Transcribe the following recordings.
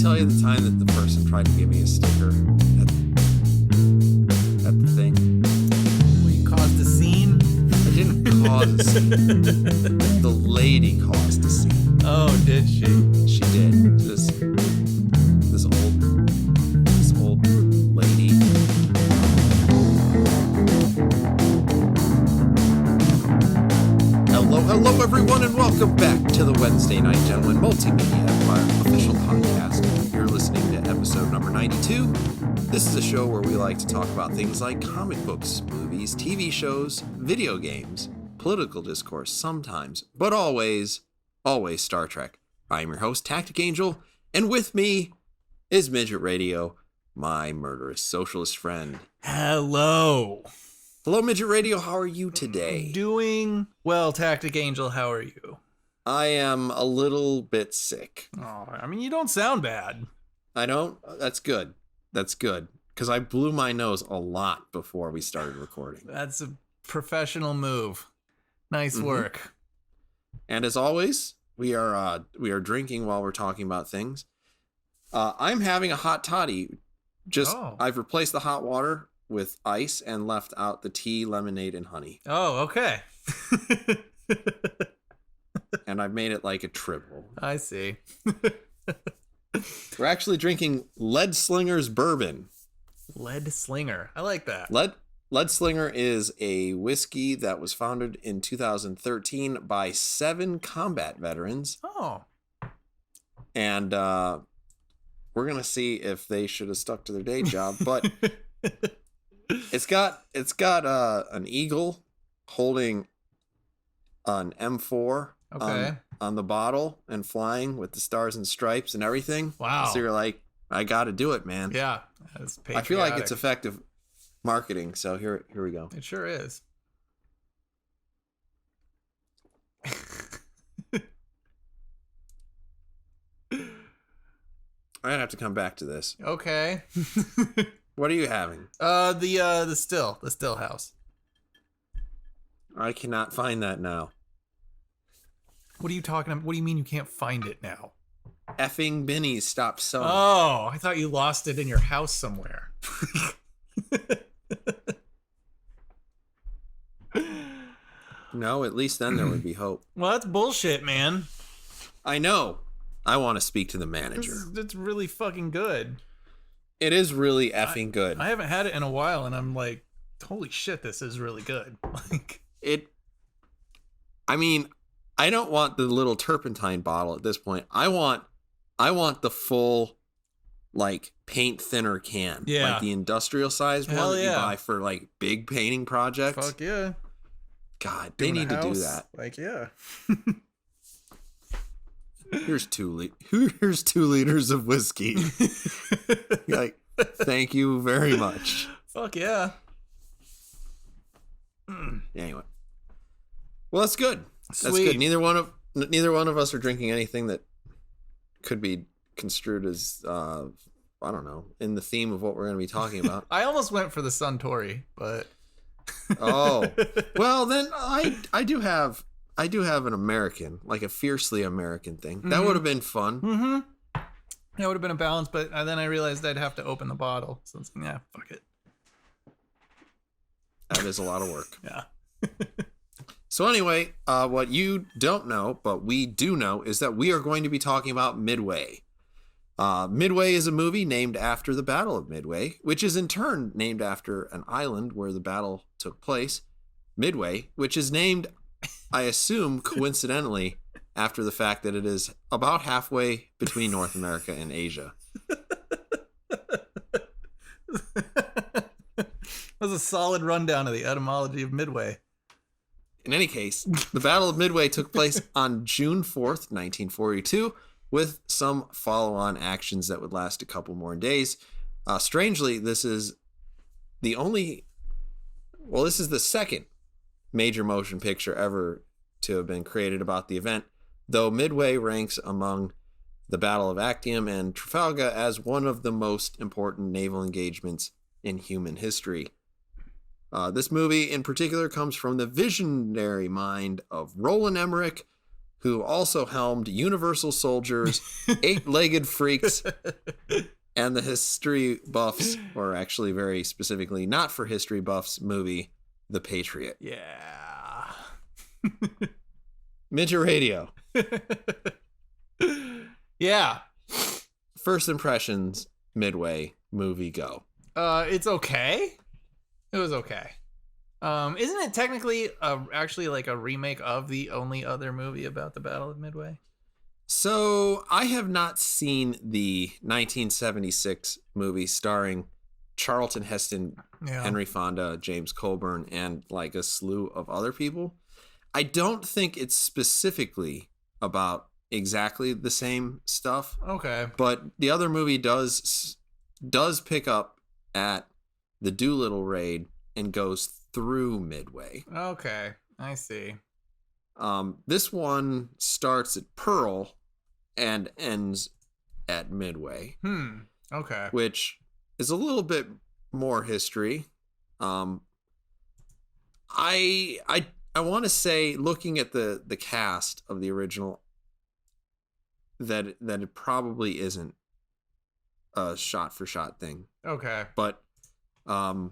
tell you the time that the person tried to give me a sticker at the thing? Well, you caused a scene? I didn't cause a scene. The lady caused a scene. Oh, did she? She did. This old lady. Hello everyone, and welcome back to the Wednesday Night Gentlemen Multimedia Empire official podcast. You're listening to episode number 92. This is a show where we like to talk about things like comic books, movies, TV shows, video games, political discourse sometimes, but always Star Trek. I'm your host, Tactic Angel, and with me is Midget Radio, my murderous socialist friend. Hello. Hello, Midget Radio. How are you today? Doing well, Tactic Angel. How are you? I am a little bit sick. Oh, I mean, you don't sound bad. I don't? That's good. That's good. Because I blew my nose a lot before we started recording. That's a professional move. Nice work. And as always, we are drinking while we're talking about things. I'm having a hot toddy. I've replaced the hot water with ice and left out the tea, lemonade, and honey. Oh, okay. And I've made it like a triple. I see. We're actually drinking Lead Slinger's bourbon. Lead Slinger. I like that. Lead Slinger is a whiskey that was founded in 2013 by 7 combat veterans. Oh. And we're going to see if they should have stuck to their day job, but it's got an eagle holding an M4 on the bottle and flying with the stars and stripes and everything. Wow. So you're like, I got to do it, man. Yeah. I feel like it's effective marketing. So here we go. It sure is. I'd have to come back to this. Okay. What are you having? The still house. I cannot find that now. What are you talking about? What do you mean you can't find it now? Effing Binnies stopped selling. Oh, I thought you lost it in your house somewhere. No, at least then there would be hope. Well, that's bullshit, man. I know. I want to speak to the manager. It's really fucking good. It is really effing good. I haven't had it in a while, and I'm like, holy shit, this is really good. I mean, I don't want the little turpentine bottle at this point. I want the full, like, paint thinner can. Yeah. Like the industrial size one that you buy for, like, big painting projects. Fuck yeah. God, they need to do that. Like, yeah. Here's 2 liters of whiskey. Like, thank you very much. Fuck yeah. Anyway, well, that's good. That's Sweet. good. Neither one of us are drinking anything that could be construed as I don't know, in the theme of what we're going to be talking about. I almost went for the Suntory, but oh, well then I do have an American, like a fiercely American thing. That would have been fun. Mm-hmm. That would have been a balance, but then I realized I'd have to open the bottle. So it's like, yeah, fuck it. That is a lot of work. Yeah. So anyway, what you don't know, but we do know, is that we are going to be talking about Midway. Midway is a movie named after the Battle of Midway, which is in turn named after an island where the battle took place, Midway, which is named, I assume, coincidentally, after the fact that it is about halfway between North America and Asia. That was a solid rundown of the etymology of Midway. In any case, the Battle of Midway took place on June 4th, 1942, with some follow-on actions that would last a couple more days. Strangely, this is the second major motion picture ever to have been created about the event, though Midway ranks among the Battle of Actium and Trafalgar as one of the most important naval engagements in human history. This movie in particular comes from the visionary mind of Roland Emmerich, who also helmed Universal Soldiers, Eight-Legged Freaks, and the history buffs, or actually very specifically not for history buffs, movie The Patriot. Yeah. Midget Radio. Yeah. First impressions, Midway, movie, go. It's okay. It was okay. Isn't it technically actually like a remake of the only other movie about the Battle of Midway? So I have not seen the 1976 movie starring Charlton Heston, Henry Fonda, James Coburn, and like a slew of other people. I don't think it's specifically about exactly the same stuff. Okay. But the other movie does pick up at the Doolittle raid and goes through Midway. Okay, I see. This one starts at Pearl and ends at Midway. Okay. Which is a little bit more history. I want to say, looking at the cast of the original, that it probably isn't a shot for shot thing. Okay. But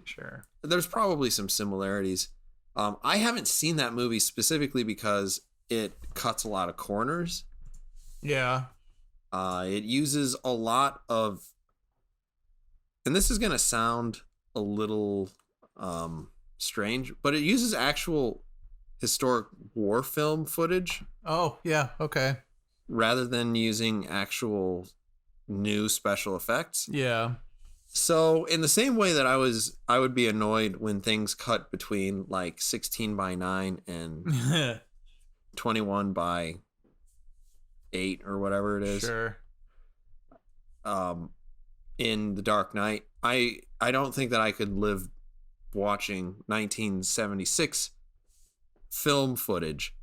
sure. There's probably some similarities. I haven't seen that movie specifically because it cuts a lot of corners. Yeah. It uses a lot of, and this is going to sound a little strange, but it uses actual historic war film footage. Oh, yeah. Okay. Rather than using actual new special effects. Yeah. So in the same way that I would be annoyed when things cut between like 16:9 and 21:8 or whatever it is. Sure. In The Dark Knight, I don't think that I could live watching 1976 film footage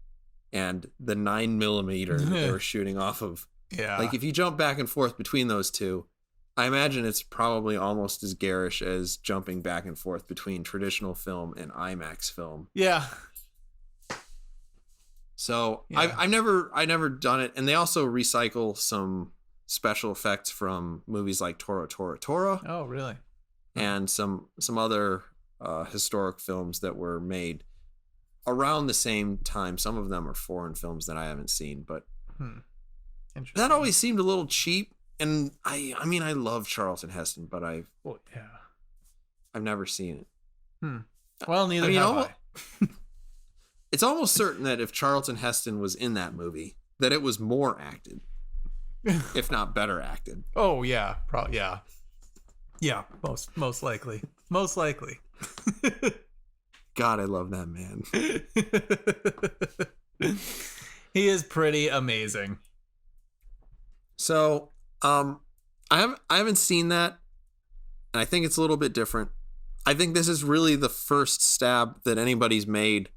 and the 9mm that they were shooting off of. Yeah. Like if you jump back and forth between those two, I imagine it's probably almost as garish as jumping back and forth between traditional film and IMAX film. Yeah. So yeah. I've never done it, and they also recycle some special effects from movies like Tora Tora Tora. Oh, really? And some other historic films that were made around the same time. Some of them are foreign films that I haven't seen, but that always seemed a little cheap. And I mean, I love Charlton Heston, but I've never seen it. Well, neither have I. It's almost certain that if Charlton Heston was in that movie, that it was more acted, if not better acted. Oh yeah, probably yeah. Most likely. God, I love that man. He is pretty amazing. So, I haven't seen that, and I think it's a little bit different. I think this is really the first stab that anybody's made.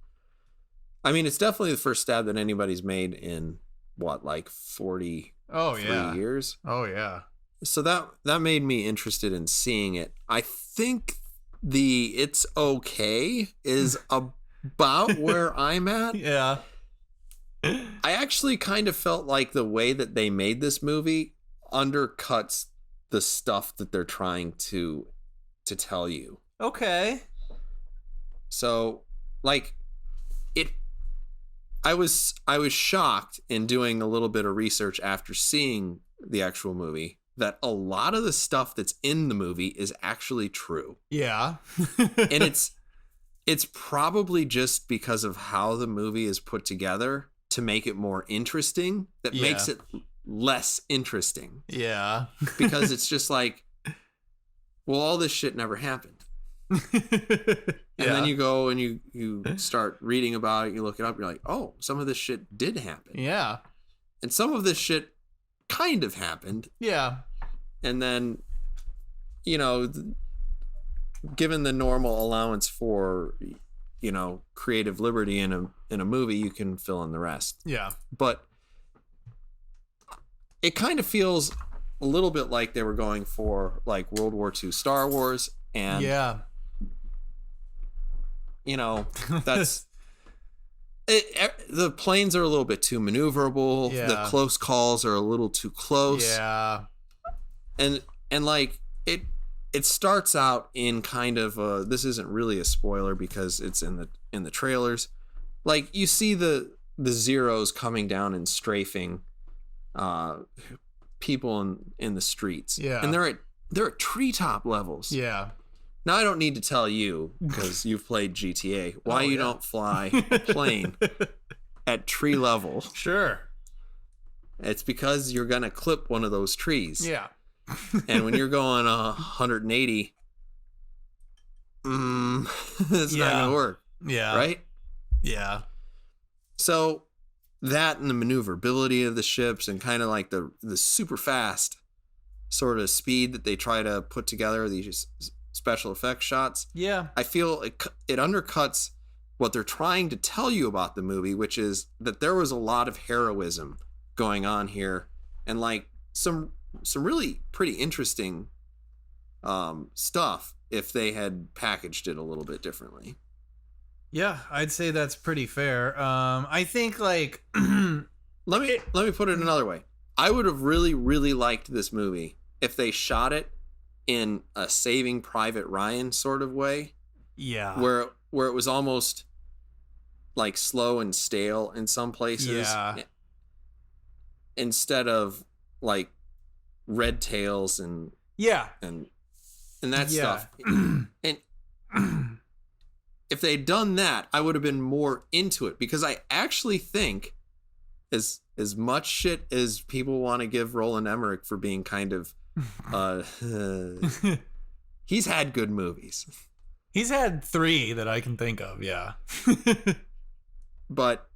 I mean, it's definitely the first stab that anybody's made in like 43 years. Oh yeah. So that made me interested in seeing it. I think the It's Okay is about where I'm at. Yeah. I actually kind of felt like the way that they made this movie undercuts the stuff that they're trying to tell you. Okay. So, like, I was shocked in doing a little bit of research after seeing the actual movie that a lot of the stuff that's in the movie is actually true. Yeah. And it's probably just because of how the movie is put together to make it more interesting that makes it less interesting. Yeah. Because it's just like, well, all this shit never happened. And then you go and you start reading about it, you look it up, you're like, oh, some of this shit did happen. Yeah. And some of this shit kind of happened. Yeah. And then, given the normal allowance for, creative liberty in a movie, you can fill in the rest. Yeah. But it kind of feels a little bit like they were going for like World War II Star Wars. And yeah. that's The planes are a little bit too maneuverable. Yeah. The close calls are a little too close. Yeah. And like it starts out in kind of this isn't really a spoiler because it's in the trailers. Like you see the Zeros coming down and strafing people in the streets. Yeah. And they're at treetop levels. Yeah. Now I don't need to tell you, because you've played GTA, why you don't fly a plane at tree level. Sure. It's because you're gonna clip one of those trees. Yeah. And when you're going 180, it's not gonna work. Yeah. Right? Yeah. So that and the maneuverability of the ships and kind of like the super fast sort of speed that they try to put together these special effects shots. Yeah. I feel it undercuts what they're trying to tell you about the movie, which is that there was a lot of heroism going on here and like some really pretty interesting stuff if they had packaged it a little bit differently. Yeah, I'd say that's pretty fair. I think like let me put it another way. I would have really, really liked this movie if they shot it in a Saving Private Ryan sort of way. Yeah. Where it was almost like slow and stale in some places. Yeah. Instead of like Red Tails and that stuff. And if they'd done that, I would have been more into it, because I actually think as much shit as people want to give Roland Emmerich for being kind of he's had good movies. He's had 3 that I can think of, yeah. But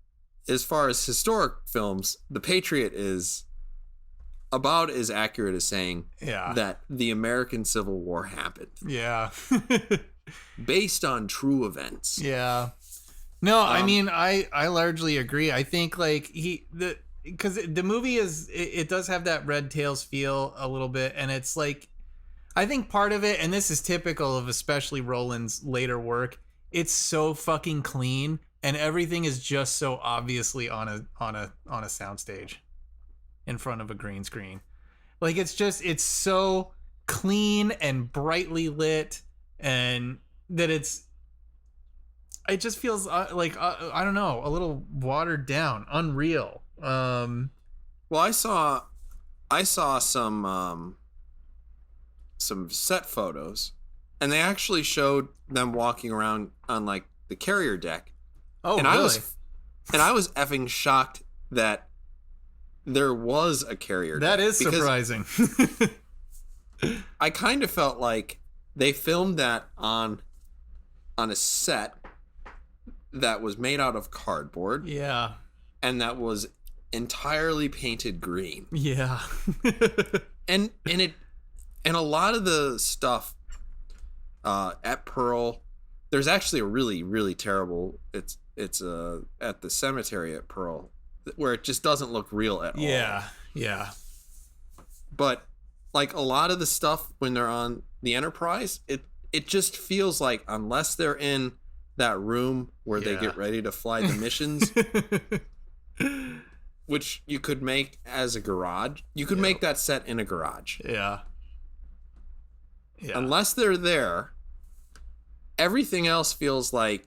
as far as historic films, The Patriot is about as accurate as saying that the American Civil War happened. Yeah. Based on true events. Yeah. No, I mean, I largely agree. I think like because the movie it does have that Red Tails feel a little bit, and it's like, I think part of it, and this is typical of especially Roland's later work, it's so fucking clean and everything is just so obviously on a soundstage in front of a green screen. Like it's so clean and brightly lit, and that it just feels like I don't know, a little watered down, unreal. Well, I saw some set photos, and they actually showed them walking around on like the carrier deck. Oh, and really? I was effing shocked that there was a carrier deck. That is surprising. I kind of felt like they filmed that on a set that was made out of cardboard. Yeah. And that was entirely painted green. Yeah. and a lot of the stuff at Pearl, there's actually a really, really terrible, it's at the cemetery at Pearl, where it just doesn't look real at all. Yeah. But like a lot of the stuff when they're on the Enterprise, it just feels like, unless they're in that room where they get ready to fly the missions, which you could make as a garage, you could make that set in a garage. Yeah. Unless they're there, everything else feels like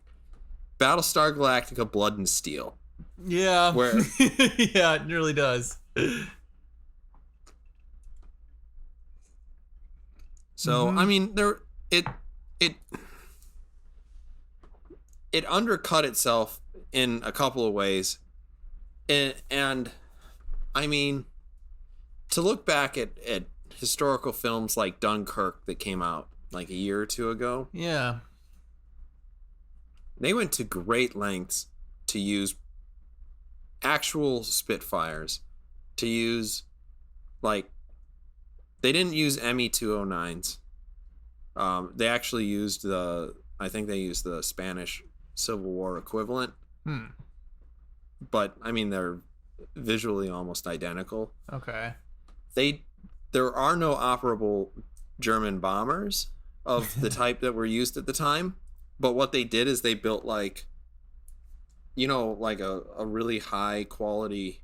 Battlestar Galactica Blood and Steel. Yeah. Where yeah, it really does. So, I mean, it undercut itself in a couple of ways. And I mean, to look back at historical films like Dunkirk that came out like a year or two ago. Yeah. They went to great lengths to use actual Spitfires, to use, like, they didn't use ME-209s. They actually used I think they used the Spanish Civil War equivalent. But, I mean, they're visually almost identical. Okay. There are no operable German bombers of the type that were used at the time. But what they did is they built like like a really high quality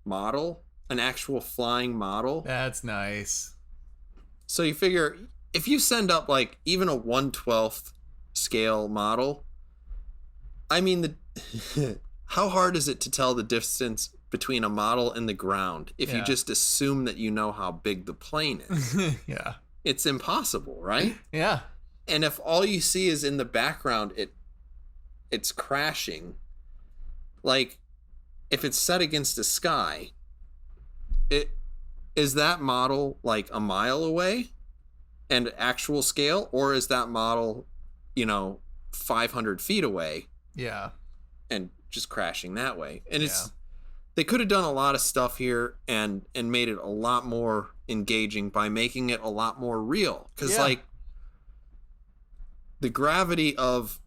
model, an actual flying model. That's nice. So you figure if you send up like even a 1/12 scale model, I mean, how hard is it to tell the distance between a model and the ground if you just assume that you know how big the plane is? Yeah. It's impossible, right? Yeah. And if all you see is in the background, it's crashing. Like, if it's set against the sky, is that model like a mile away and actual scale, or is that model, 500 feet away? Yeah. And just crashing that way. And they could have done a lot of stuff here and made it a lot more engaging by making it a lot more real. Because like the gravity of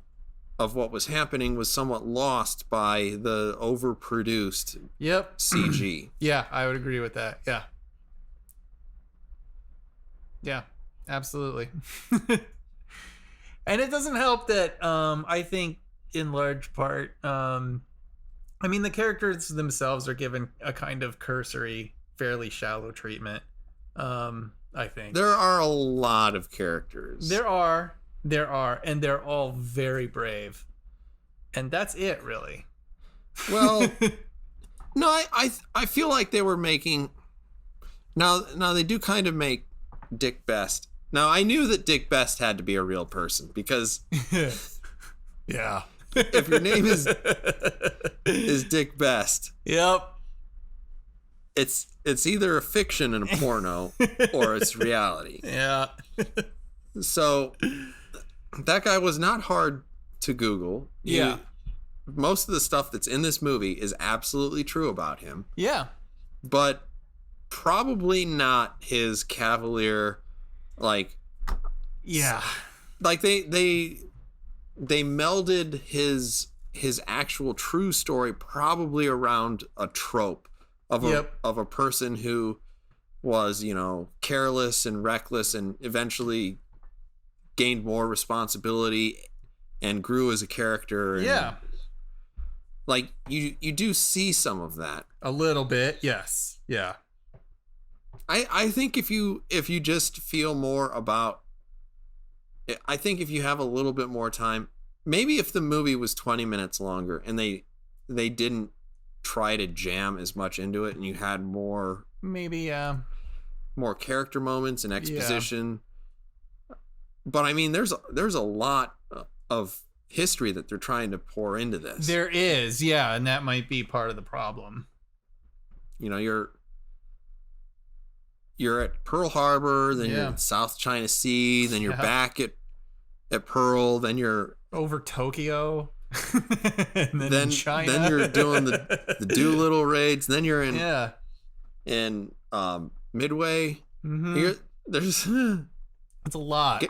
what was happening was somewhat lost by the overproduced CG. Yeah, I would agree with that. Yeah. Yeah, absolutely. And it doesn't help that I think in large part, the characters themselves are given a kind of cursory, fairly shallow treatment. I think there are a lot of characters. There are, and they're all very brave, and that's it, really. Well, no, I feel like they were making. Now they do kind of make Dick Best. Now I knew that Dick Best had to be a real person because. Yeah. If your name is Dick Best, yep, it's either a fiction and a porno or it's reality. Yeah. So that guy was not hard to Google. Yeah. Most of the stuff that's in this movie is absolutely true about him. Yeah. But probably not his cavalier, like. Yeah. Like they melded his actual true story probably around a trope of a person who was, careless and reckless and eventually gained more responsibility and grew as a character. And, like you do see some of that. A little bit, yes. Yeah. I think if you just feel more about, I think if you have a little bit more time, maybe if the movie was 20 minutes longer and they didn't try to jam as much into it and you had more more character moments and exposition. But I mean there's a lot of history that they're trying to pour into this. There is, yeah, and that might be part of the problem. You're at Pearl Harbor, then you're in South China Sea, then you're back at Pearl, then you're over Tokyo, and then China. Then you're doing the Doolittle raids, then you're in Midway. Mm-hmm. There's it's a lot.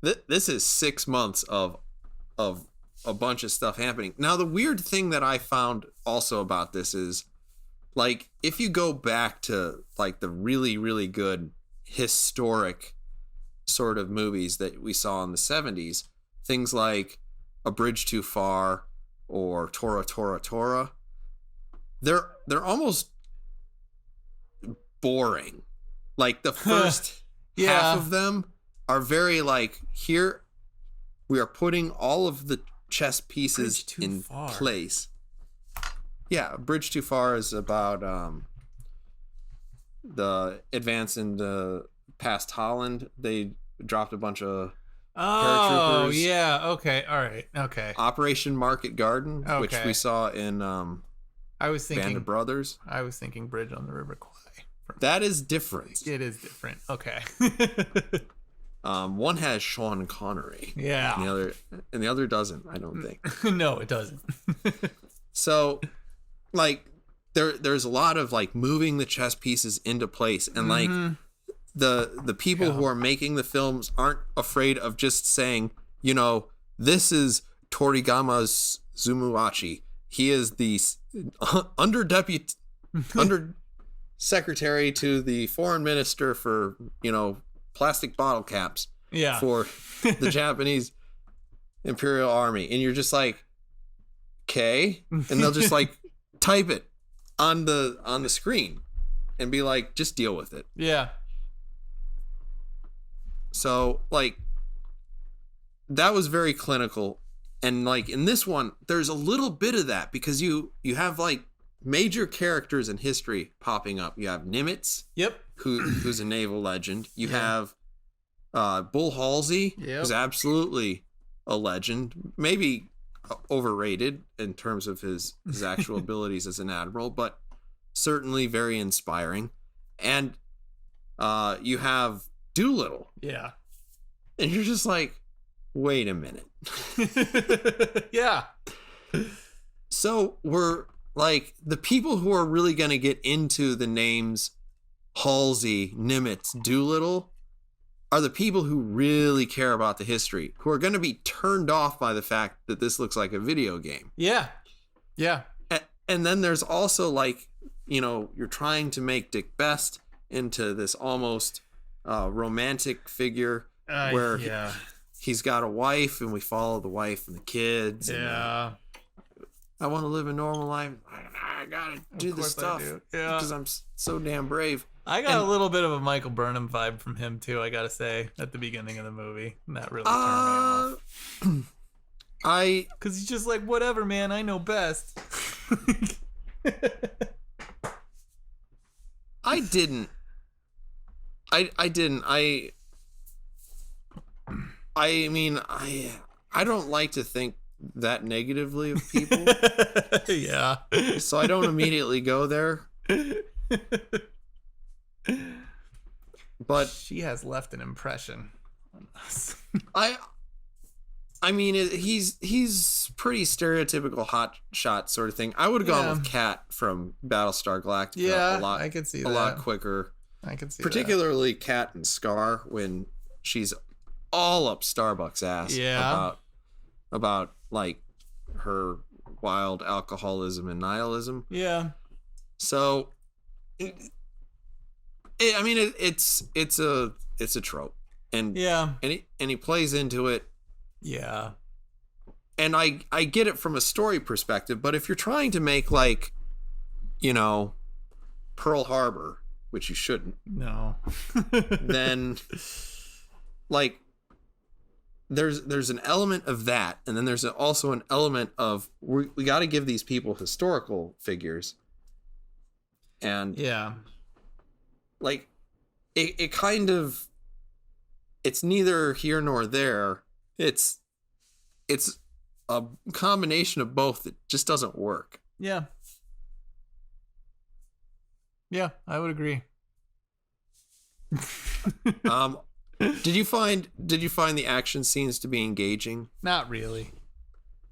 This is 6 months of a bunch of stuff happening. Now the weird thing that I found also about this is, like, if you go back to like the really, really good historic sort of movies that we saw in the 70s, things like A Bridge Too Far or Tora Tora Tora, they're almost boring. Like the first half of them are very like, here we are putting all of the chess pieces in place. Yeah, Bridge Too Far is about the advance into past Holland. They dropped a bunch of paratroopers. Oh, yeah. Okay. All right. Okay. Operation Market Garden, which we saw in I was thinking Band of Brothers. I was thinking Bridge on the River Kwai. That is different. It is different. Okay. One has Sean Connery. Yeah. And the other doesn't, I don't think. No, it doesn't. So, like, there's a lot of like moving the chess pieces into place, and like the people who are making the films aren't afraid of just saying, this is Toriyama Zumuachi. He is the undersecretary to the foreign minister for plastic bottle caps for the Japanese Imperial Army, and you're just like, okay, and they'll just like type it on the screen and be like, just deal with it. Yeah. So like that was very clinical, and like in this one there's a little bit of that because you have like major characters in history popping up. You have Nimitz, Yep. who's a naval legend. You have Bull Halsey, who's absolutely a legend, maybe overrated in terms of his actual abilities as an admiral, but certainly very inspiring. And you have Doolittle. Yeah. And you're just like, wait a minute. Yeah. So we're like, the people who are really going to get into the names Halsey, Nimitz, Doolittle are the people who really care about the history, who are going to be turned off by the fact that this looks like a video game. Yeah. Yeah. And then there's also like, you know, you're trying to make Dick Best into this almost romantic figure where he's got a wife and we follow the wife and the kids. Yeah. And, I want to live a normal life. I gotta do this stuff because I'm so damn brave. I got a little bit of a Michael Burnham vibe from him too, I gotta say, at the beginning of the movie. And that really turned me off. Because he's just like, whatever, man, I know best. I didn't. I mean, I don't like to think that negatively of people. Yeah. So I don't immediately go there. But she has left an impression on us. I mean, he's pretty stereotypical hot shot sort of thing. I would have gone with Kat from Battlestar Galactica. Yeah, a lot, I could see a lot quicker. I could see particularly Kat and Scar when she's all up Starbucks ass. Yeah. About like her wild alcoholism and nihilism. Yeah. So, I mean, it's a trope, and he plays into it. Yeah. And I get it from a story perspective, but if you're trying to make like, you know, Pearl Harbor, which you shouldn't, no, then like there's an element of that, and then there's also an element of we got to give these people historical figures, and like it kind of, it's neither here nor there. It's a combination of both that just doesn't work. Yeah. Yeah, I would agree. Did you find the action scenes to be engaging? Not really.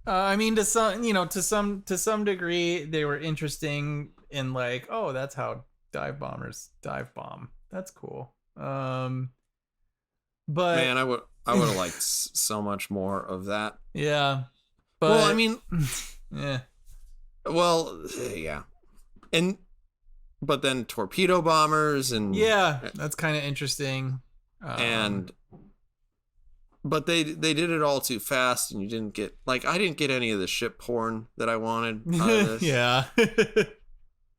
I mean, to some degree, they were interesting in like, oh, that's how dive bombers dive bomb. That's cool. But man, I would have liked so much more of that. Yeah. But well, I mean, yeah. Well, yeah. But then torpedo bombers and that's kind of interesting. But they did it all too fast, and you didn't get, like, I didn't get any of the ship porn that I wanted out of this. Yeah.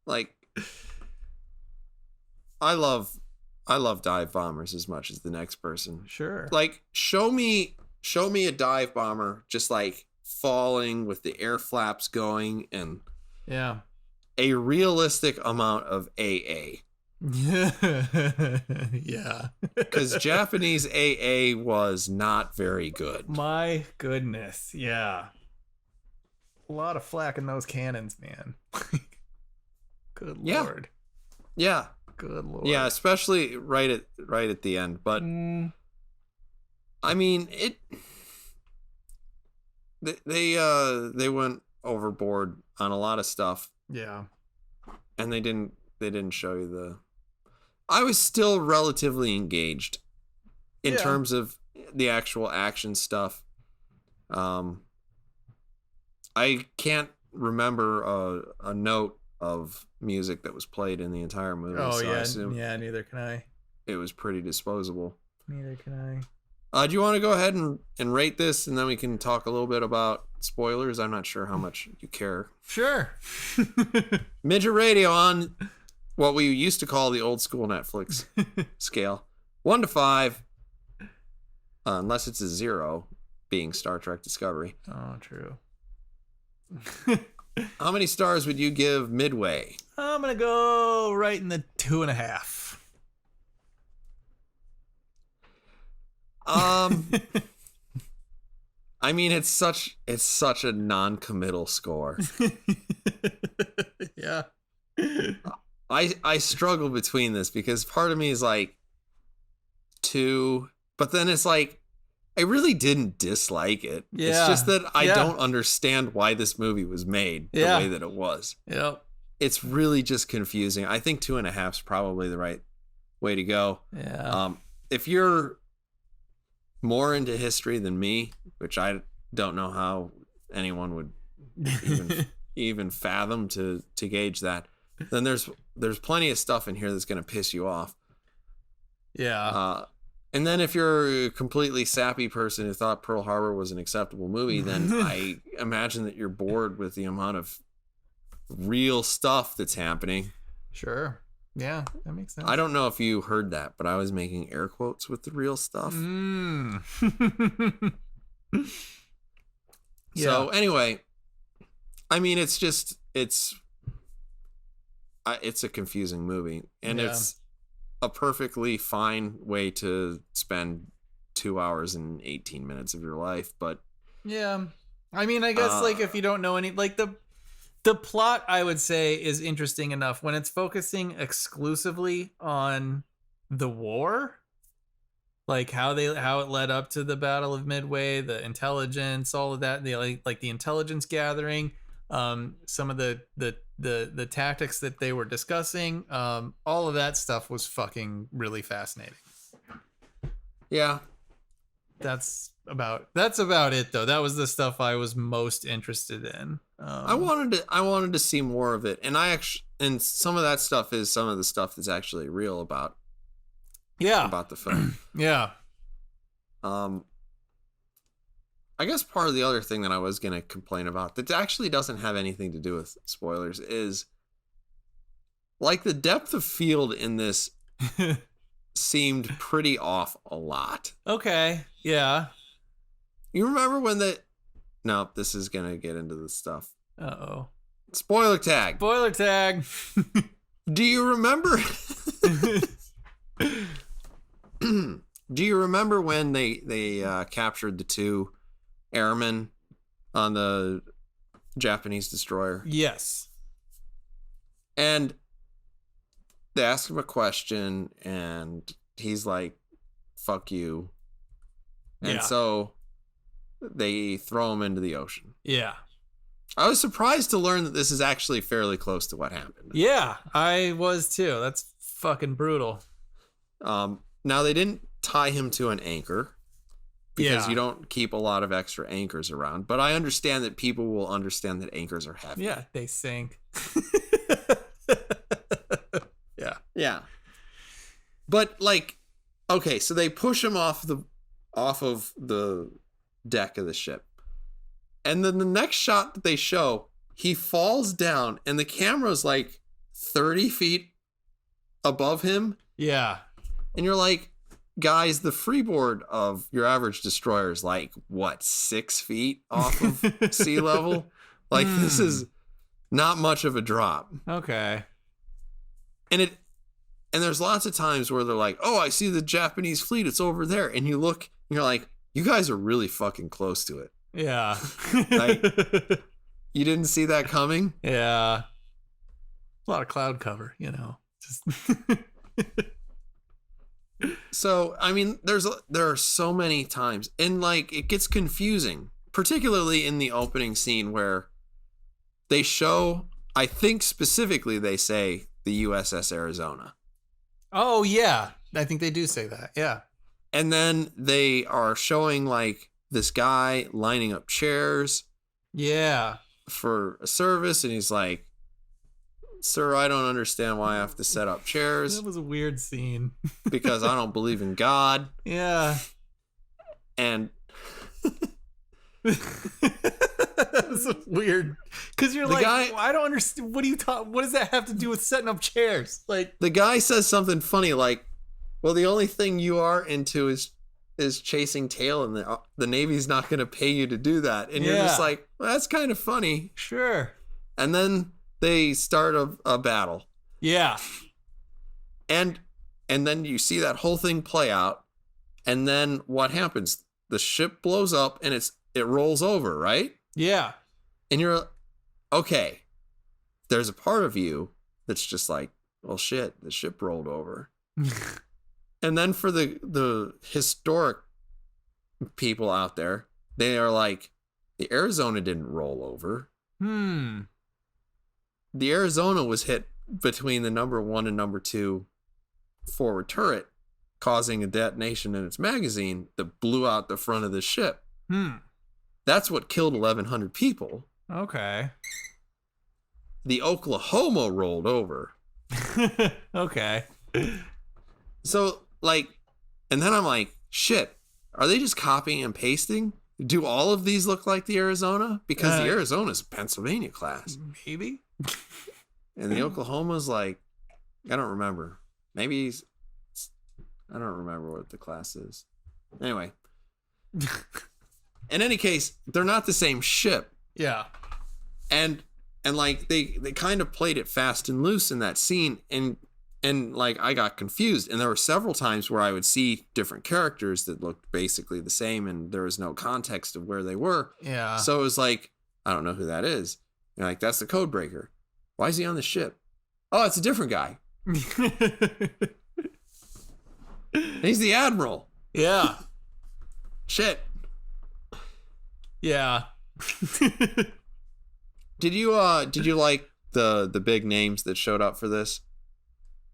Like, I love dive bombers as much as the next person. Sure. Like, show me a dive bomber just like falling with the air flaps going, and a realistic amount of AA. Yeah. Because Japanese AA was not very good. My goodness. Yeah. A lot of flack in those cannons, man. Good Lord. Yeah. Good Lord. Yeah, especially right at the end. But I mean, they went overboard on a lot of stuff. Yeah. And they didn't show you the. I was still relatively engaged in terms of the actual action stuff. I can't remember a note of music that was played in the entire movie. Oh, so yeah. I assume Neither can I. It was pretty disposable. Neither can I. Do you want to go ahead and rate this, and then we can talk a little bit about spoilers. I'm not sure how much you care. Sure. Midget Radio on what we used to call the old school Netflix scale. 1 to 5. Unless it's a 0, being Star Trek Discovery. Oh, true. How many stars would you give Midway? I'm going to go right in the 2.5. I mean, it's such a non-committal score. Yeah. I struggle between this because part of me is like 2, but then it's like I really didn't dislike it. Yeah. It's just that I don't understand why this movie was made the way that it was. Yep. It's really just confusing. I think 2.5 is probably the right way to go. Yeah. If you're more into history than me, which I don't know how anyone would even fathom to gauge that, then there's plenty of stuff in here that's going to piss you off. Yeah. And then if you're a completely sappy person who thought Pearl Harbor was an acceptable movie, then I imagine that you're bored with the amount of real stuff that's happening. Sure. Yeah, that makes sense. I don't know if you heard that, but I was making air quotes with the real stuff. So anyway, I mean, it's a confusing movie, and it's a perfectly fine way to spend 2 hours and 18 minutes of your life. But yeah, I mean, I guess like if you don't know any, like the plot, I would say, is interesting enough when it's focusing exclusively on the war, like how it led up to the Battle of Midway, the intelligence, all of that, like the intelligence gathering, some of the tactics that they were discussing, all of that stuff was fucking really fascinating. Yeah. That's about it though. That was the stuff I was most interested in. I wanted to see more of it, and some of that stuff is some of the stuff that's actually real about the film. Yeah. I guess part of the other thing that I was gonna complain about that actually doesn't have anything to do with spoilers is like the depth of field in this seemed pretty off a lot. Okay. Yeah. You remember when no, this is gonna get into the stuff. Uh-oh. Spoiler tag. Spoiler tag. Do you remember? Do you remember when they captured the 2 airmen on the Japanese destroyer? Yes. And they ask him a question, and he's like, "Fuck you." And so they throw him into the ocean. Yeah. I was surprised to learn that this is actually fairly close to what happened. Yeah, I was too. That's fucking brutal. Now, they didn't tie him to an anchor because you don't keep a lot of extra anchors around. But I understand that people will understand that anchors are heavy. Yeah, they sink. Yeah. Yeah. But like, okay, so they push him off of the deck of the ship. And then the next shot that they show, he falls down and the camera's like 30 feet above him. Yeah. And you're like, guys, the freeboard of your average destroyer is like, what, 6 feet off of sea level? Like, this is not much of a drop. Okay. And there's lots of times where they're like, oh, I see the Japanese fleet. It's over there. And you look, and you're like, you guys are really fucking close to it. Yeah. Like, you didn't see that coming? Yeah. A lot of cloud cover, you know. Just So, I mean, there are so many times, and like it gets confusing, particularly in the opening scene where they show, I think specifically they say the USS Arizona. Oh yeah, I think they do say that. Yeah. And then they are showing like this guy lining up chairs. Yeah. For a service, and he's like, "Sir, I don't understand why I have to set up chairs." That was a weird scene. Because I don't believe in God. Yeah. And That's weird. Because you're guy, I don't understand. What does that have to do with setting up chairs? Like, the guy says something funny like, well, the only thing you are into is chasing tail, and the Navy's not going to pay you to do that. And you're just like, well, that's kind of funny. Sure. And then they start a battle. Yeah. And then you see that whole thing play out. And then what happens? The ship blows up and it rolls over, right? Yeah. And you're, okay, there's a part of you that's just like, well, shit, the ship rolled over. And then for the historic people out there, they are like, the Arizona didn't roll over. The Arizona was hit between the number 1 and number 2 forward turret, causing a detonation in its magazine that blew out the front of the ship. That's what killed 1,100 people. Okay. The Oklahoma rolled over. Okay. So, like, and then I'm like, shit, are they just copying and pasting? Do all of these look like the Arizona? Because the Arizona's a Pennsylvania class. Maybe. And the Oklahoma's like, I don't remember. Maybe I don't remember what the class is. Anyway. In any case, they're not the same ship. Yeah. And like they kind of played it fast and loose in that scene, and like I got confused, and there were several times where I would see different characters that looked basically the same, and there was no context of where they were. Yeah. So it was like, I don't know who that is. You're like, that's the code breaker. Why is he on the ship? Oh, it's a different guy. He's the admiral. Yeah. Shit. Yeah. Did you like the big names that showed up for this?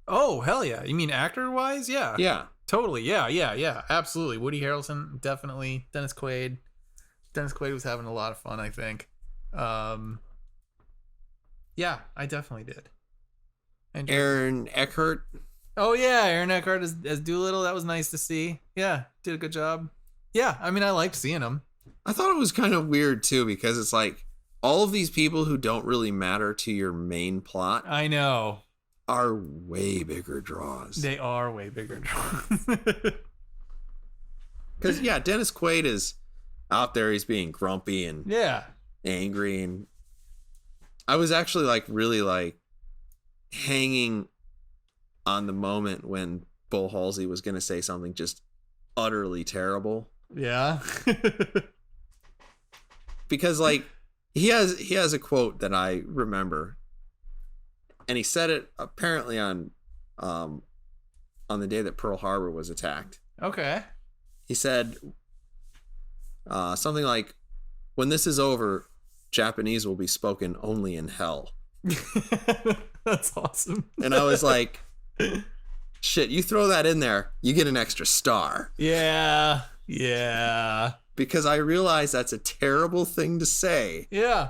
Oh, hell yeah. You mean actor-wise? Yeah. Yeah. Totally. Yeah. Absolutely. Woody Harrelson, definitely. Dennis Quaid. Dennis Quaid was having a lot of fun, I think. Yeah, I definitely did. Aaron Eckhart. Oh, yeah. Aaron Eckhart as Doolittle. That was nice to see. Yeah, did a good job. Yeah, I mean, I liked seeing him. I thought it was kind of weird, too, because it's like all of these people who don't really matter to your main plot. I know. Are way bigger draws. They are way bigger draws. Because, yeah, Dennis Quaid is out there. He's being grumpy and angry. And I was actually like really like hanging on the moment when Bull Halsey was going to say something just utterly terrible. Yeah. Because like he has a quote that I remember. And he said it apparently on the day that Pearl Harbor was attacked. Okay. He said something like, "When this is over, Japanese will be spoken only in hell." That's awesome. And I was like, shit, you throw that in there, you get an extra star. Yeah. Because I realize that's a terrible thing to say. Yeah.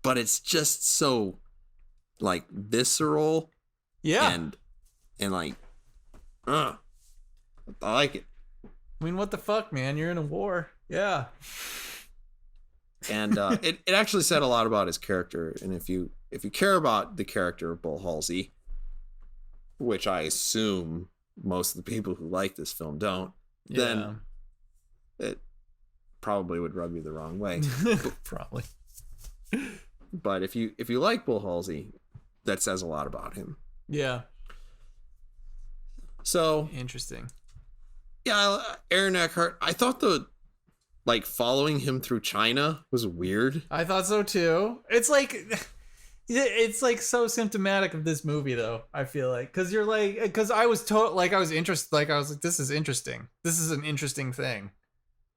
But it's just so like visceral. Yeah. And like, I like it. I mean, what the fuck, man? You're in a war. Yeah. And it actually said a lot about his character. And if you care about the character of Bull Halsey, which I assume most of the people who like this film don't, then it probably would rub you the wrong way. Probably. But if you like Bull Halsey, that says a lot about him. Yeah. So interesting. Yeah, Aaron Eckhart. I thought like following him through China was weird. I thought so too. It's like so symptomatic of this movie, though. I feel like because I was I was interested. Like I was like, this is interesting. This is an interesting thing.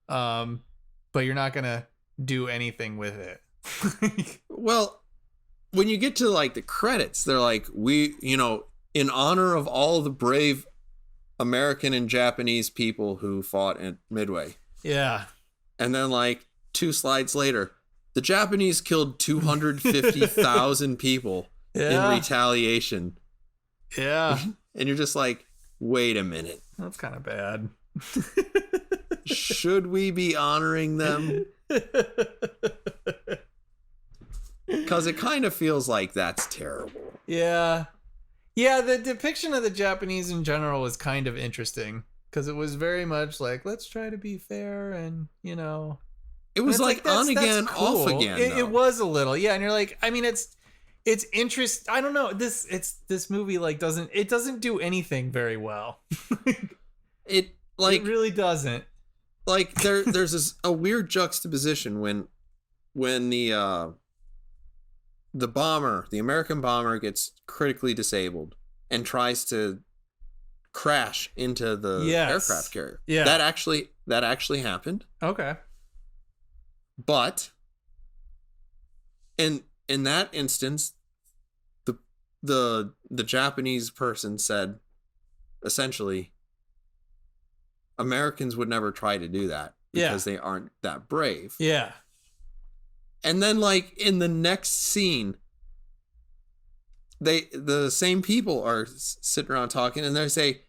But you're not gonna do anything with it. Well, when you get to like the credits, they're like, in honor of all the brave American and Japanese people who fought at Midway. Yeah. And then like 2 slides later, the Japanese killed 250,000 people in retaliation. Yeah. And you're just like, wait a minute. That's kind of bad. Should we be honoring them? Because it kind of feels like that's terrible. Yeah. Yeah, the depiction of the Japanese in general was kind of interesting. Because it was very much like, let's try to be fair and, you know. It was like that's on again, cool. off again. It was a little. Yeah, and you're like, I mean, it's interest. I don't know. This movie like doesn't do anything very well. It really doesn't. Like there's a weird juxtaposition when the bomber, the American bomber, gets critically disabled and tries to crash into the aircraft carrier. Yeah, that actually happened. Okay, but in that instance, the Japanese person said, essentially, Americans would never try to do that because they aren't that brave. Yeah. And then, like, in the next scene, the same people are sitting around talking, and they say,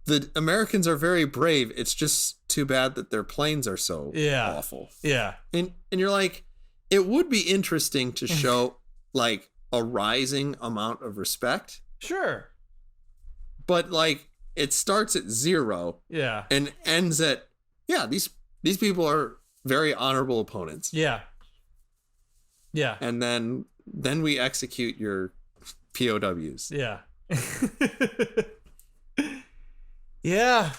the Americans are very brave. It's just too bad that their planes are so awful. Yeah. And you're like, it would be interesting to show, like, a rising amount of respect. Sure. But, like, it starts at 0. Yeah. And ends at, these people are very honorable opponents. Yeah. Yeah. And then we execute your POWs. Yeah. Yeah.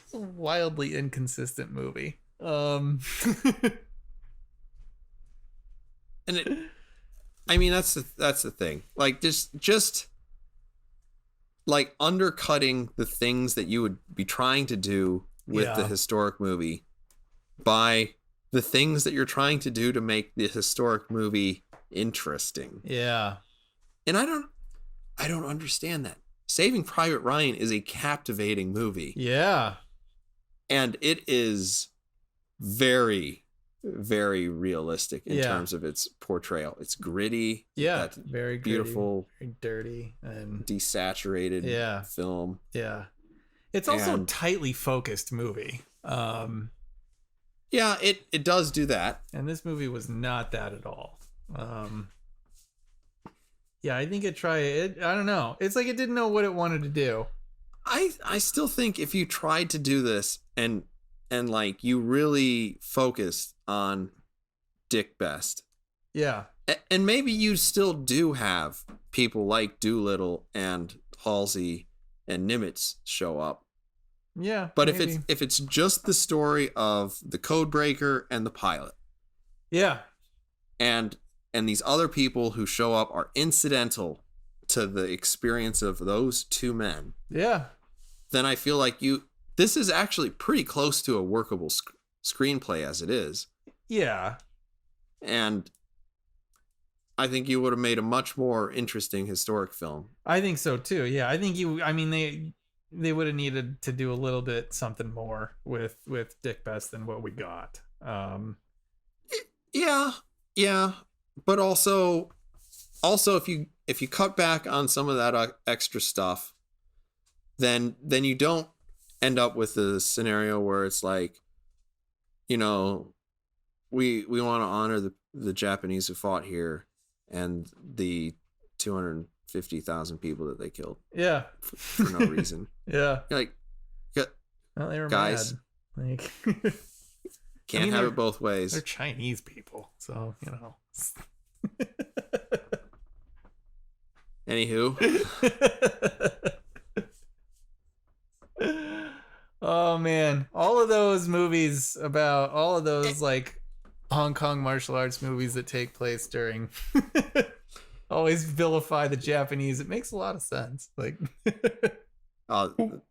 It's a wildly inconsistent movie. And I mean, that's the thing. Like, just like undercutting the things that you would be trying to do with the historic movie by the things that you're trying to do to make the historic movie interesting. Yeah. And I don't understand that. Saving Private Ryan is a captivating movie. Yeah. And it is very, very realistic in terms of its portrayal. It's gritty. Yeah. Very beautiful, gritty, very dirty, and desaturated film. Yeah. It's also a tightly focused movie. Yeah, it does do that. And this movie was not that at all. Yeah, I think I don't know. It's like it didn't know what it wanted to do. I still think if you tried to do this and like you really focused on Dick Best. Yeah. And maybe you still do have people like Doolittle and Halsey and Nimitz show up. Yeah. But maybe. if it's just the story of the codebreaker and the pilot. Yeah. And these other people who show up are incidental to the experience of those two men. Yeah. Then I feel like this is actually pretty close to a workable screenplay as it is. Yeah. And I think you would have made a much more interesting historic film. I think so too. Yeah. I think they would have needed to do a little bit something more with Dick Best than what we got. Yeah. But also if you cut back on some of that extra stuff, then you don't end up with a scenario where it's like, you know, we want to honor the Japanese who fought here and the 250,000 people that they killed. Yeah. For no reason. Yeah. You're like, well, they were guys, mad. Like, can't have it both ways. They're Chinese people, so you know. Anywho. Oh man, all of those movies about all of those like Hong Kong martial arts movies that take place during always vilify the Japanese. It makes a lot of sense. Like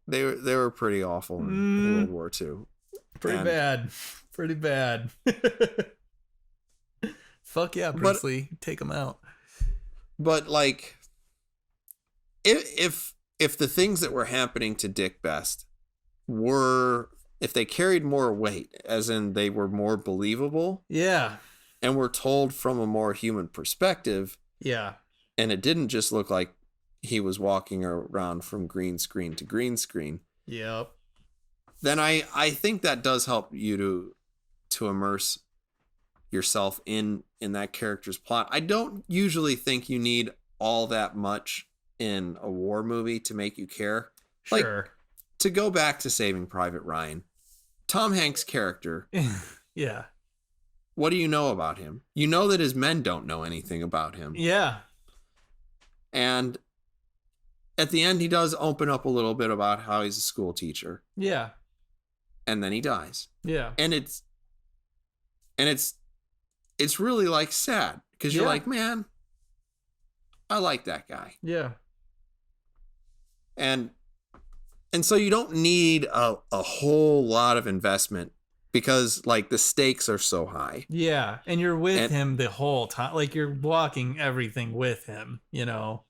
they were pretty awful in World War II. Pretty bad. Fuck yeah, Bruce Lee, take them out. But like, if the things that were happening to Dick Best if they carried more weight, as in they were more believable, and were told from a more human perspective, and it didn't just look like he was walking around from green screen to green screen, then I think that does help you to immerse yourself in that character's plot. I don't usually think you need all that much in a war movie to make you care. Sure. Like, to go back to Saving Private Ryan, Tom Hanks' character. Yeah. What do you know about him? You know that his men don't know anything about him. Yeah. And at the end, he does open up a little bit about how he's a school teacher. Yeah. And then he dies. Yeah. And it's really like sad because you're like, man, I like that guy. Yeah. And so you don't need a whole lot of investment because like the stakes are so high. Yeah. And you're with him the whole time. Like you're walking everything with him, you know?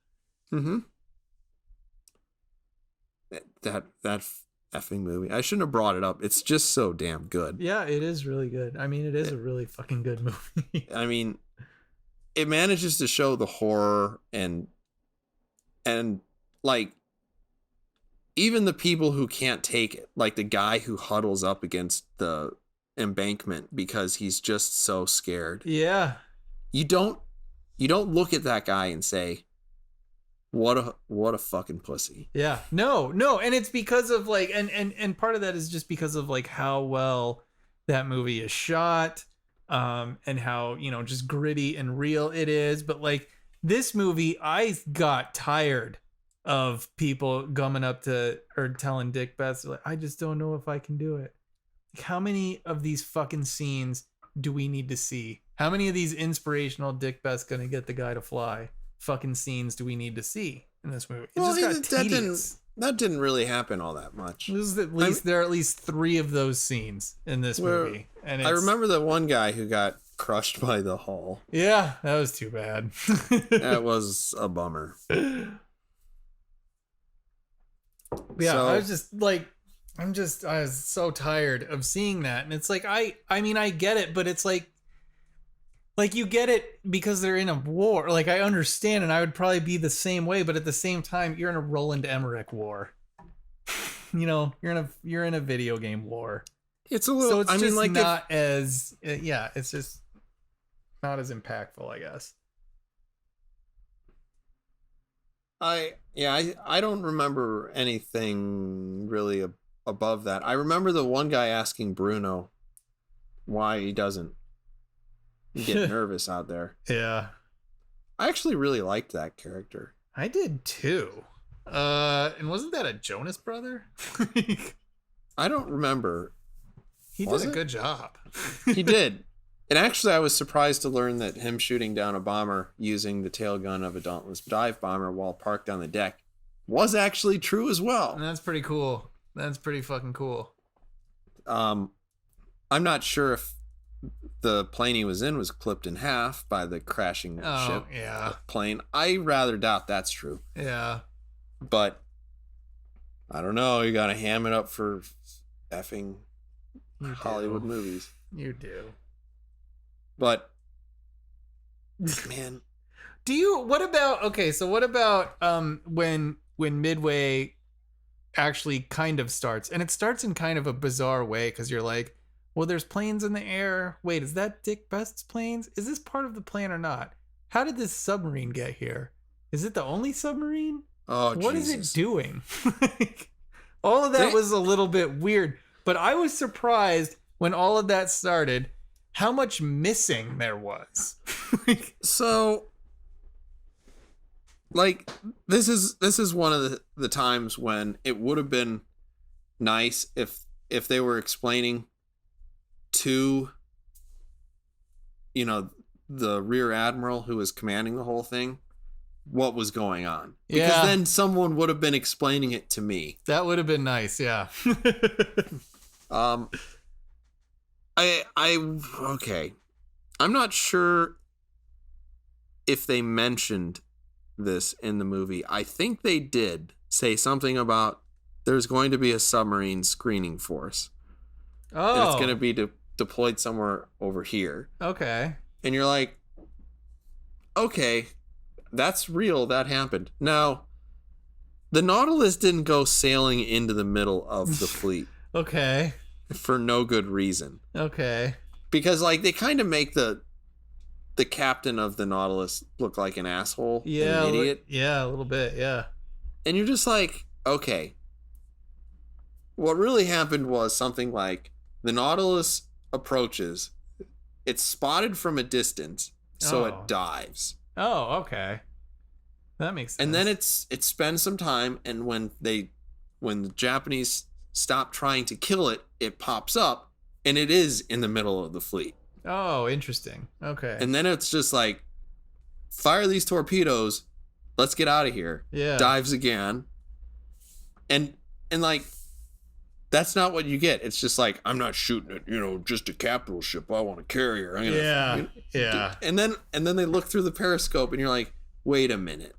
Mm-hmm. That effing movie. I shouldn't have brought it up. It's just so damn good. Yeah, it is really good. I mean, it is a really fucking good movie. I mean, it manages to show the horror and like even the people who can't take it, like the guy who huddles up against the embankment because he's just so scared. Yeah. You don't look at that guy and say, what a fucking pussy. Yeah. No. And it's because of like, and part of that is just because of like how well that movie is shot, and how, you know, just gritty and real it is. But like this movie, I got tired of people gumming up to or telling Dick Best, like, I just don't know if I can do it. Like, how many of these fucking scenes do we need to see? How many of these inspirational Dick Best gonna get the guy to fly fucking scenes do we need to see in this movie? It just got tedious. That didn't really happen all that much. There are at least 3 of those scenes in this movie. And I remember the one guy who got crushed by the hull. Yeah, that was too bad. That was a bummer. Yeah, so, I was just like, I was so tired of seeing that. And it's like, I mean, I get it, but it's like you get it because they're in a war. Like, I understand, and I would probably be the same way, but at the same time, you're in a Roland Emmerich war. You know, you're in a video game war. It's a little, so it's I just mean, like not as, yeah, it's just not as impactful, I guess. I don't remember anything really above that. I remember the one guy asking Bruno why he doesn't get nervous out there. Yeah. I actually really liked that character. I did too. And wasn't that a Jonas brother? I don't remember. He did a good job. He did. And actually, I was surprised to learn that him shooting down a bomber using the tail gun of a Dauntless dive bomber while parked on the deck was actually true as well. And that's pretty cool. That's pretty fucking cool. I'm not sure if the plane he was in was clipped in half by the crashing plane. I rather doubt that's true. Yeah. But I don't know. You got to ham it up for effing Hollywood movies. You do. But man, what about when Midway actually kind of starts, and it starts in kind of a bizarre way because you're like, well, there's planes in the air. Wait, is that Dick Best's planes? Is this part of the plan or not? How did this submarine get here? Is it the only submarine? Oh, what Jesus. is it doing? All of that was a little bit weird, but I was surprised when all of that started how much missing there was. So, like, this is one of the times when it would have been nice if they were explaining to, you know, the rear admiral who was commanding the whole thing what was going on. Because then someone would have been explaining it to me. That would have been nice, yeah. Okay. I'm not sure if they mentioned this in the movie. I think they did say something about there's going to be a submarine screening force. Oh. And it's going to be deployed somewhere over here. Okay. And you're like, okay, that's real. That happened. Now, the Nautilus didn't go sailing into the middle of the fleet. Okay. For no good reason. Okay. Because like they kind of make the captain of the Nautilus look like an asshole, and an idiot. Yeah, a little bit, yeah. And you're just like, okay. What really happened was something like the Nautilus approaches, it's spotted from a distance, so it dives. Oh, okay. That makes sense. And then it spends some time, and when the Japanese stop trying to kill it, it pops up, and it is in the middle of the fleet. Oh, interesting. Okay. And then it's just like, fire these torpedoes, let's get out of here. Yeah. Dives again. And like, that's not what you get. It's just like, I'm not shooting at, just a capital ship. I want a carrier. Yeah. And then they look through the periscope and you're like, wait a minute.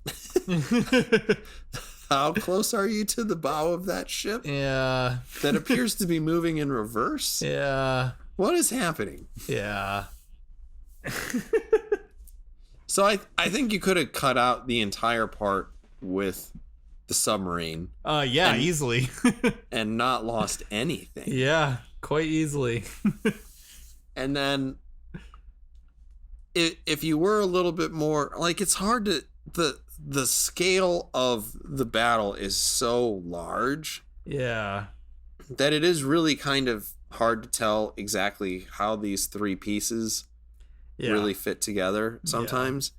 How close are you to the bow of that ship? Yeah. That appears to be moving in reverse? Yeah. What is happening? Yeah. So I think you could have cut out the entire part with the submarine. Yeah, easily. And not lost anything. Yeah, quite easily. And then if you were a little bit more, like, it's hard to, the scale of the battle is so large. Yeah. That it is really kind of hard to tell exactly how these three pieces really fit together sometimes.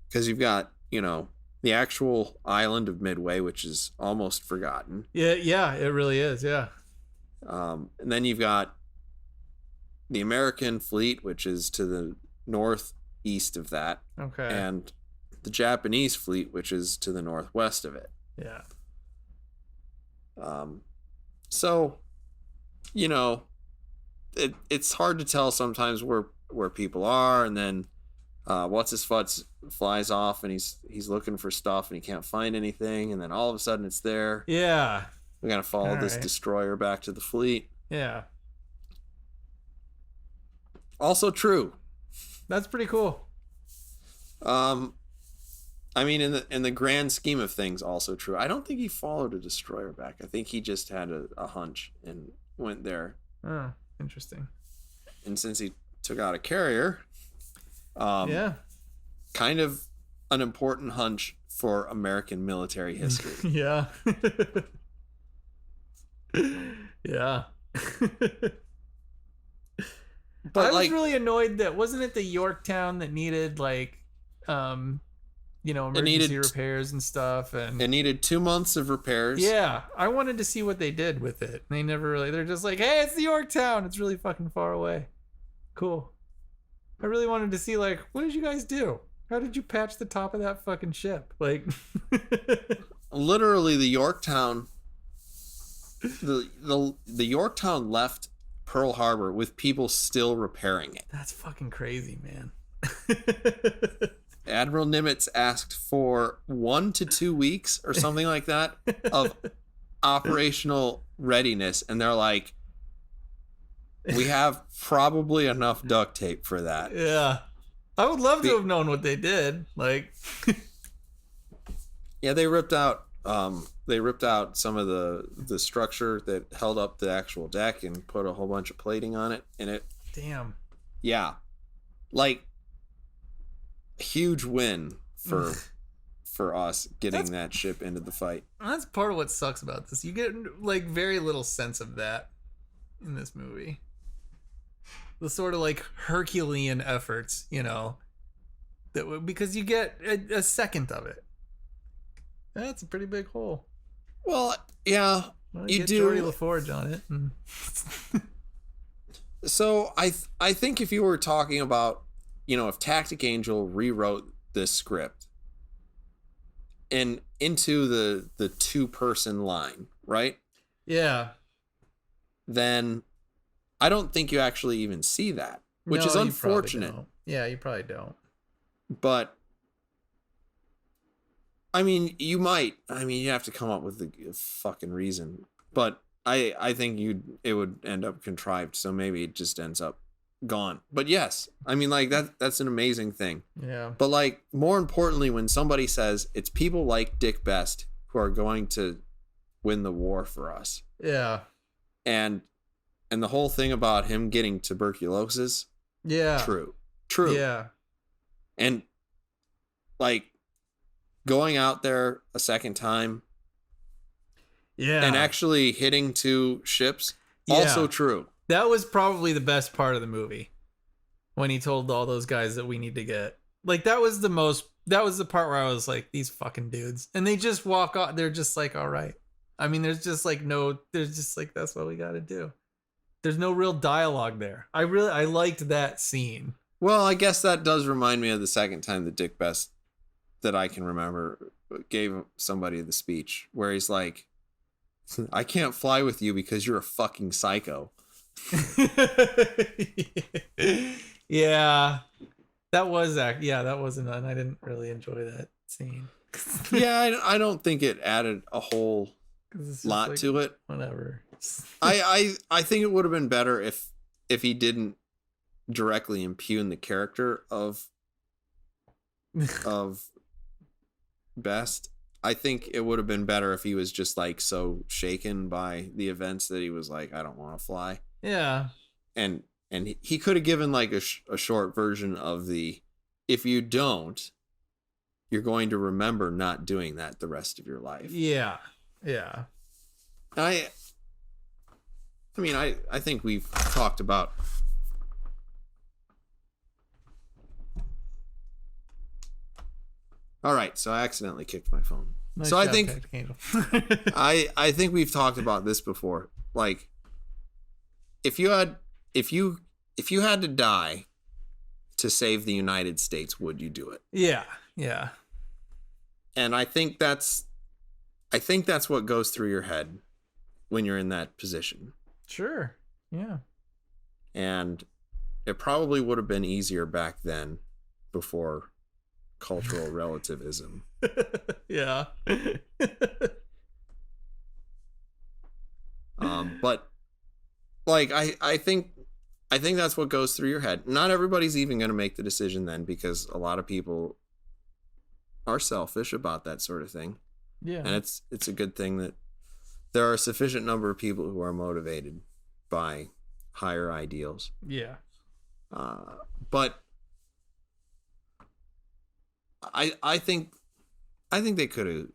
Because you've got, the actual island of Midway, which is almost forgotten. Yeah, it really is, yeah. And then you've got the American fleet, which is to the northeast of that. Okay. And the Japanese fleet, which is to the northwest of it. Yeah. So, it's hard to tell sometimes where people are, and then what's his futz flies off and he's looking for stuff and he can't find anything, and then all of a sudden it's there. Yeah. We gotta follow this destroyer back to the fleet. Yeah. Also true. That's pretty cool. I mean, in the grand scheme of things, also true. I don't think he followed a destroyer back. I think he just had a hunch and went there. Oh, interesting. And since he took out a carrier, kind of an important hunch for American military history. Yeah. Yeah. But I was really annoyed that wasn't it the Yorktown that needed emergency repairs and stuff, and it needed 2 months of repairs. Yeah, I wanted to see what they did with it. They never really. They're just like, hey, it's the Yorktown. It's really fucking far away. Cool. I really wanted to see, like, what did you guys do? How did you patch the top of that fucking ship? Like, literally, the Yorktown. The Yorktown left Pearl Harbor with people still repairing it. That's fucking crazy, man. Admiral Nimitz asked for 1 to 2 weeks or something like that of operational readiness, and they're like, we have probably enough duct tape for that. Yeah. I would love to have known what they did. Like, yeah, they ripped out some of the structure that held up the actual deck and put a whole bunch of plating on it, and it yeah, like, huge win for us getting that ship into the fight. That's part of what sucks about this. You get like very little sense of that in this movie. The sort of like Herculean efforts, that because you get a second of it. That's a pretty big hole. Well, yeah, you get do. Geordie LaForge on it. So I think if you were talking about, if Tactic Angel rewrote this script and into the 2-person line, right? Yeah. Then I don't think you actually even see that, which is unfortunate. You probably don't. But I mean, you might. I mean, you have to come up with a fucking reason. But I think it would end up contrived, so maybe it just ends up gone. But yes, I mean, like, that's an amazing thing. Yeah. But, like, more importantly, when somebody says it's people like Dick Best who are going to win the war for us. Yeah. And the whole thing about him getting tuberculosis Yeah. True. Yeah. And like going out there a second time Yeah. and actually hitting 2 ships, Yeah. also true. That was probably the best part of the movie. When he told all those guys that we need to get. Like, that was the part where I was like, these fucking dudes. And they just walk off. They're just like, all right. I mean, there's just like, that's what we got to do. There's no real dialogue there. I liked that scene. Well, I guess that does remind me of the second time that Dick Best, that I can remember, gave somebody the speech where he's like, I can't fly with you because you're a fucking psycho. Yeah. That wasn't, and I didn't really enjoy that scene. Yeah, I don't think it added a whole lot like, to it. Whatever. I think it would have been better if he didn't directly impugn the character of Best. I think it would have been better if he was just like so shaken by the events that he was like, I don't want to fly. Yeah. And he could have given like a short version of the, if you don't, you're going to remember not doing that the rest of your life. Yeah. Yeah. I mean, I think we've talked about all right, so I accidentally kicked my phone. Nice so job, I think I think we've talked about this before. Like, if you had to die to save the United States, would you do it? Yeah. Yeah. And I think that's what goes through your head when you're in that position. Sure. Yeah. And it probably would have been easier back then, before cultural relativism. Yeah. But like I think that's what goes through your head. Not everybody's even going to make the decision then, because a lot of people are selfish about that sort of thing. Yeah. And it's a good thing that there are a sufficient number of people who are motivated by higher ideals. Yeah. But I think they could have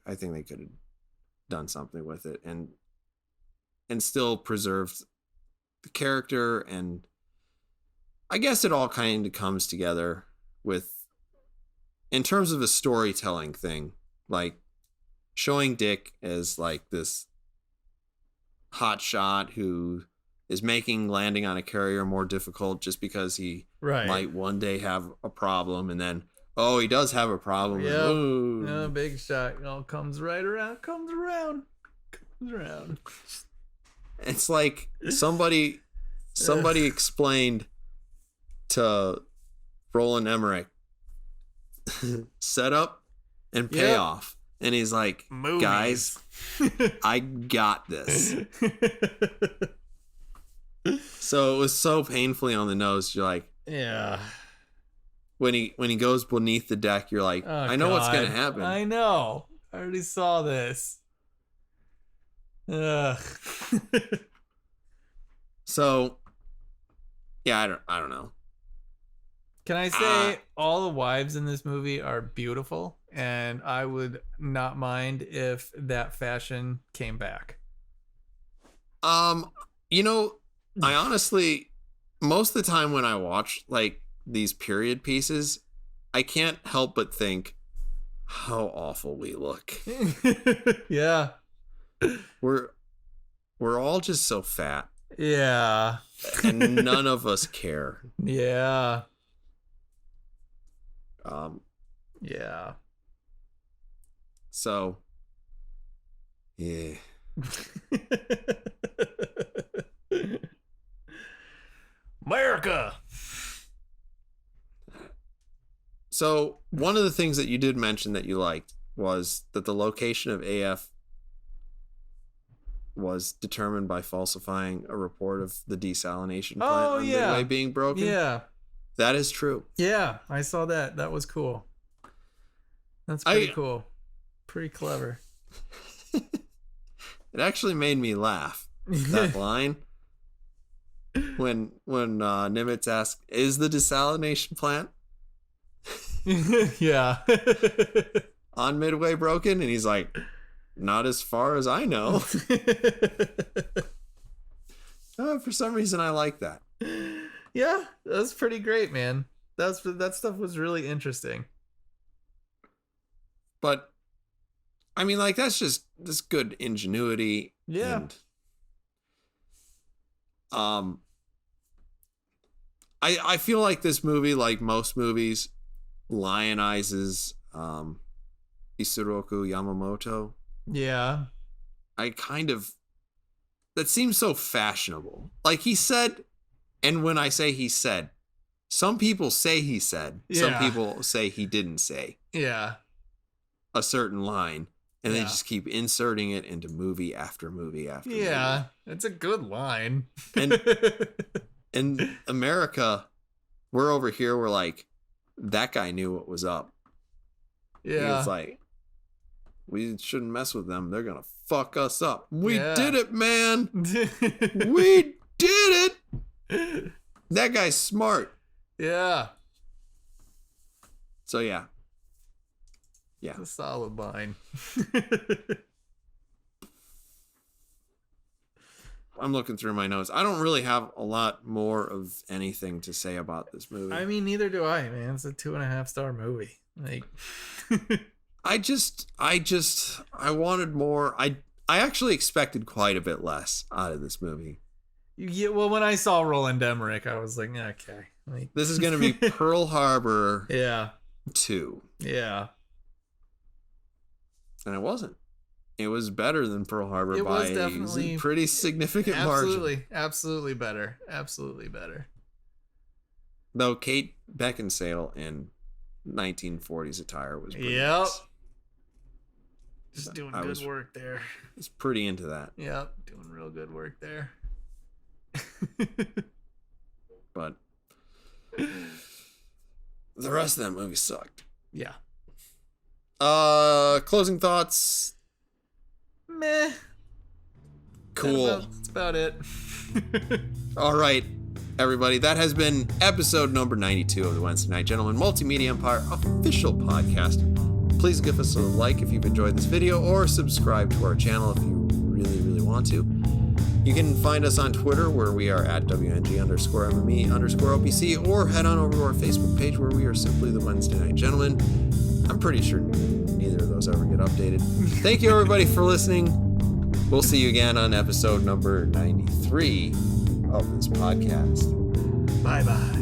done something with it and still preserved the character. And I guess it all kind of comes together with, in terms of a storytelling thing, like showing Dick as like this hot shot who is making landing on a carrier more difficult just because he might one day have a problem, and then he does have a problem. Yeah, big shot. It all comes around. It's like somebody explained to Roland Emmerich setup and payoff. And he's like, movies. Guys, I got this. So it was so painfully on the nose. You're like, yeah. When he goes beneath the deck, you're like, I know what's going to happen. I know. I already saw this. Ugh. So, yeah, I don't know. Can I say all the wives in this movie are beautiful, and I would not mind if that fashion came back. I honestly, most of the time when I watch like these period pieces, I can't help but think how awful we look. Yeah. We're all just so fat. Yeah. And none of us care. Yeah. Yeah. So, yeah. America. So, one of the things that you did mention that you liked was that the location of AF was determined by falsifying a report of the desalination plant on Midway being broken. Yeah. That is true. Yeah, I saw that. That was cool. That's pretty cool. Pretty clever. It actually made me laugh, that line. when Nimitz asks, "Is the desalination plant Yeah. on Midway broken?" And he's like, "Not as far as I know." For some reason, I like that. Yeah, that's pretty great, man. That stuff was really interesting. But I mean, like, that's just this good ingenuity. Yeah. And, I feel like this movie, like most movies, lionizes Isoroku Yamamoto. Yeah. That seems so fashionable. Like, he said, and when I say he said, some people say he said, some people say he didn't say a certain line, and they just keep inserting it into movie after movie after movie. Yeah, it's a good line. And in America, we're over here, we're like, that guy knew what was up. Yeah. It's like, we shouldn't mess with them. They're going to fuck us up. We did it, man. We did it. That guy's smart. Yeah. So, yeah. It's a solid line. I'm looking through my notes. I don't really have a lot more of anything to say about this movie. I mean, neither do I, man. It's a 2.5-star movie. Like, I wanted more. I actually expected quite a bit less out of this movie. yeah. Well, when I saw Roland Emmerich, I was like, okay. Like, This is going to be Pearl Harbor yeah. 2. Yeah. And it wasn't. It was better than Pearl Harbor It by was definitely a pretty significant margin. Absolutely better. Absolutely better. Though Kate Beckinsale in 1940s attire was pretty Yep. nice. Just doing good work there. I was pretty into that. Yep. Doing real good work there. But the rest of that movie sucked. Yeah. Closing thoughts. Meh. Cool. That's about it. All right, everybody. That has been episode number 92 of the Wednesday Night Gentleman Multimedia Empire official podcast. Please give us a like if you've enjoyed this video, or subscribe to our channel if you really, really want to. You can find us on Twitter, where we are at WNG_MME_OPC, or head on over to our Facebook page, where we are simply the Wednesday Night Gentleman. I'm pretty sure neither of those ever get updated. Thank you, everybody, for listening. We'll see you again on episode number 93 of this podcast. Bye-bye.